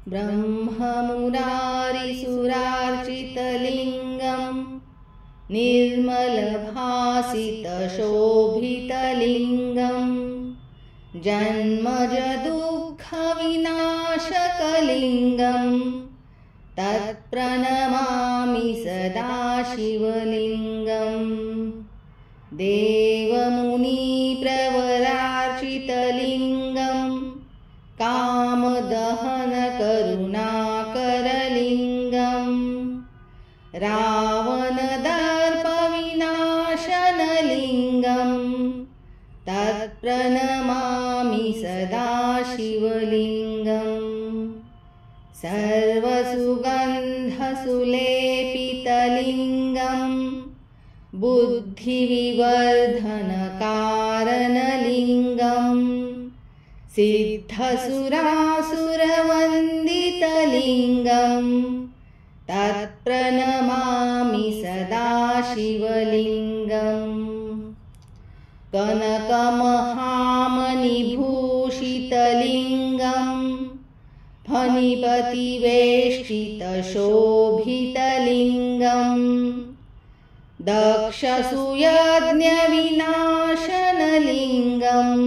ब्रह्ममुरारिसुरार्चितलिङ्गं निर्मलभासितशोभितलिङ्गं जन्मजदुःखविनाशकलिङ्गं तत्प्रणमामि सदा शिवलिङ्गम् देवमुनिप्रवरार्चितलिङ्गं कामदहनकरुणाकरलिङ्गं रावणदर्पविनाशनलिङ्गं तत्प्रणमामि सदा शिवलिङ्गम् सर्वसुगन्धसुलेपितलिङ्गं बुद्धिविवर्धनकारणलिङ्गं सिद्धसुरासुरवन्दितलिङ्गं तत्प्रणमामि सदा शिवलिङ्गम् कनकमहामणिभूषितलिङ्गं फणिपतिवेष्टितशोभितलिङ्गं दक्षसूयज्ञविनाशनलिङ्गं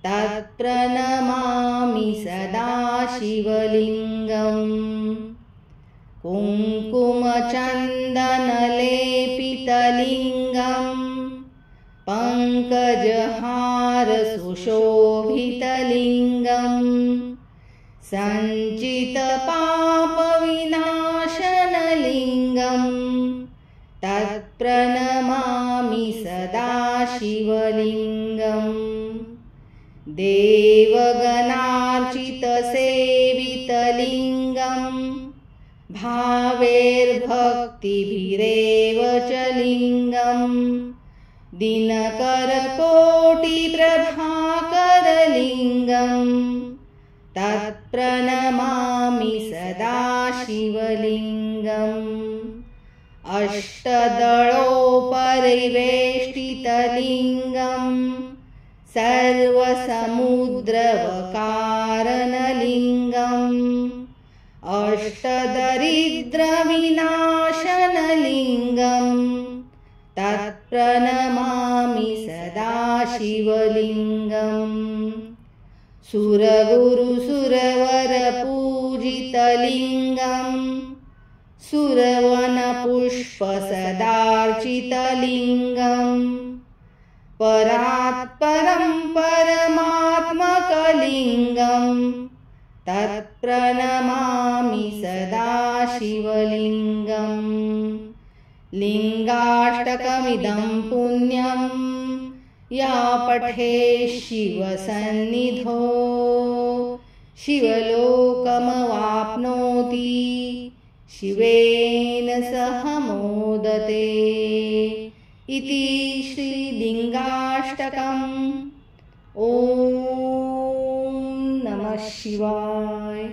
तत्प्रणमामि सदा शिवलिङ्गम् कुङ्कुमचन्दनलेपितलिङ्गं पङ्कजहारसुशोभितलिङ्गं सञ्चितपापविनाशनलिङ्गं तत्प्रणमामि सदा शिवलिङ्गम् देवगणार्चितसेवितलिङ्गं भावैर्भक्तिभिरेव च लिङ्गं दिनकरकोटिप्रभाकरलिङ्गं तत्प्रणमामि सदा शिवलिङ्गम् अष्टदलोपरिवेष्टितलिङ्गं सर्वसमुद्रवकारणलिङ्गम् अष्टदरिद्रविनाशनलिङ्गं तत्प्रणमामि सदा शिवलिङ्गम् सुरगुरुसुरवरपूजितलिङ्गं सुरवनपुष्पसदार्चितलिङ्गं परात्परं परमात्मकलिङ्गं तत्प्रणमामि सदा शिवलिङ्गम् लिङ्गाष्टकमिदं पुण्यं या पठेत् शिवसन्निधौ शिवलोकमवाप्नोति शिवेन सह मोदते इति श्रीलिङ्गाष्टकम्। ॐ नमः शिवाय।